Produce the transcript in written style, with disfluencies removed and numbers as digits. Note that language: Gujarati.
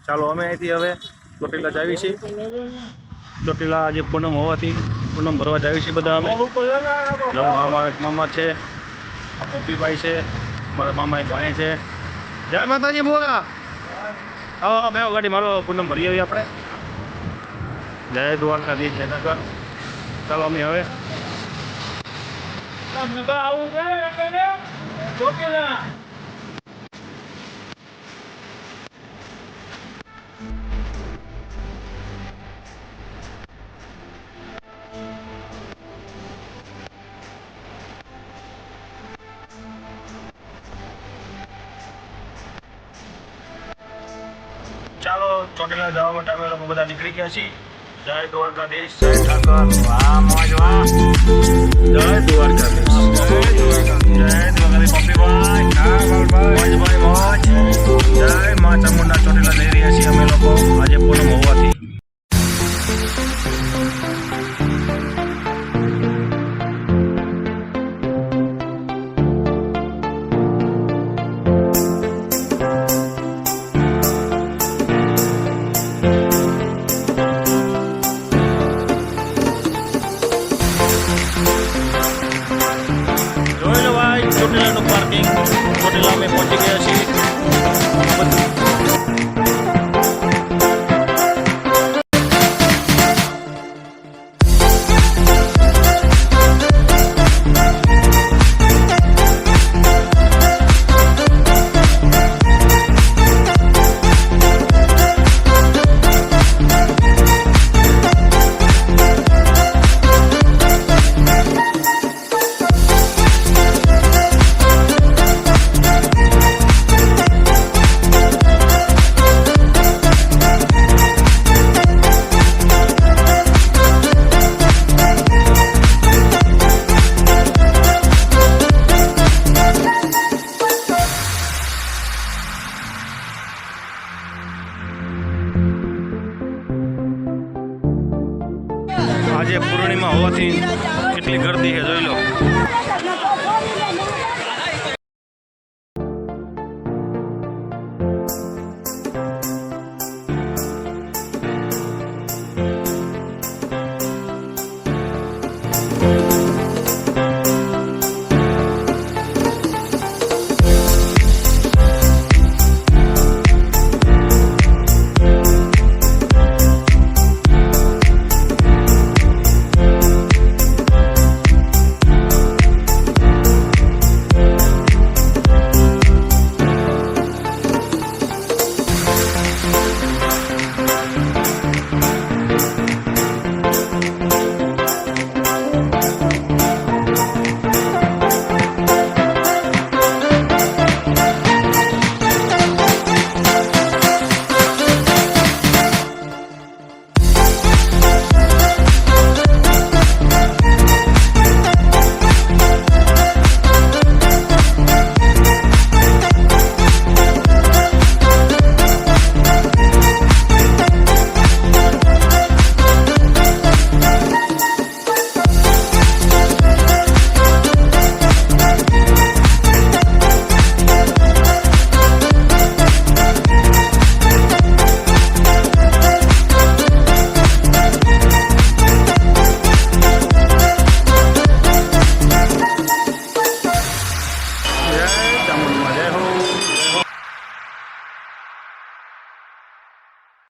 ચાલો અમે અહીંથી હવે ચોટીલા જાવી છીએ। ચોટીલા આજે પૂનમ હોવાથી પૂનમ ભરવા જાવી છીએ બધા અમે। અમારા એક મામા છે, પપ્પીભાઈ છે, મારા મામા એક ભાઈ છે। જય માતાજી બોલા। આવો બે ગાડી મારો પૂનમ ભરી આવી આપણે। જય દ્વારકાધીશ જય નગર। ચાલો અમે હવે ચોટીલા ચાલો ચોટીલા જવા માટે અમે લોકો બધા નીકળી ગયા છીએ। જય દ્વારકાધીશ જય ઠાકર। વાહ મોજ વાહ। જય દ્વારકાધીશ જય દ્વારકાધીશ પપ્પીભાઈ મોજ ભાઈ મોજ। જય મા ચામુંડા। ચોટીલા જઈ રહ્યા છીએ અમે લોકો આજે પૂનમ હોવાથી। જોઈ લો ભાઈ ચોટીલાનું પાર્કિંગ। ચોટીલા અમે પહોંચી ગયા છીએ। આજે પૂર્ણિમા હોવાથી કેટલી ગરદી છે જોઈ લો।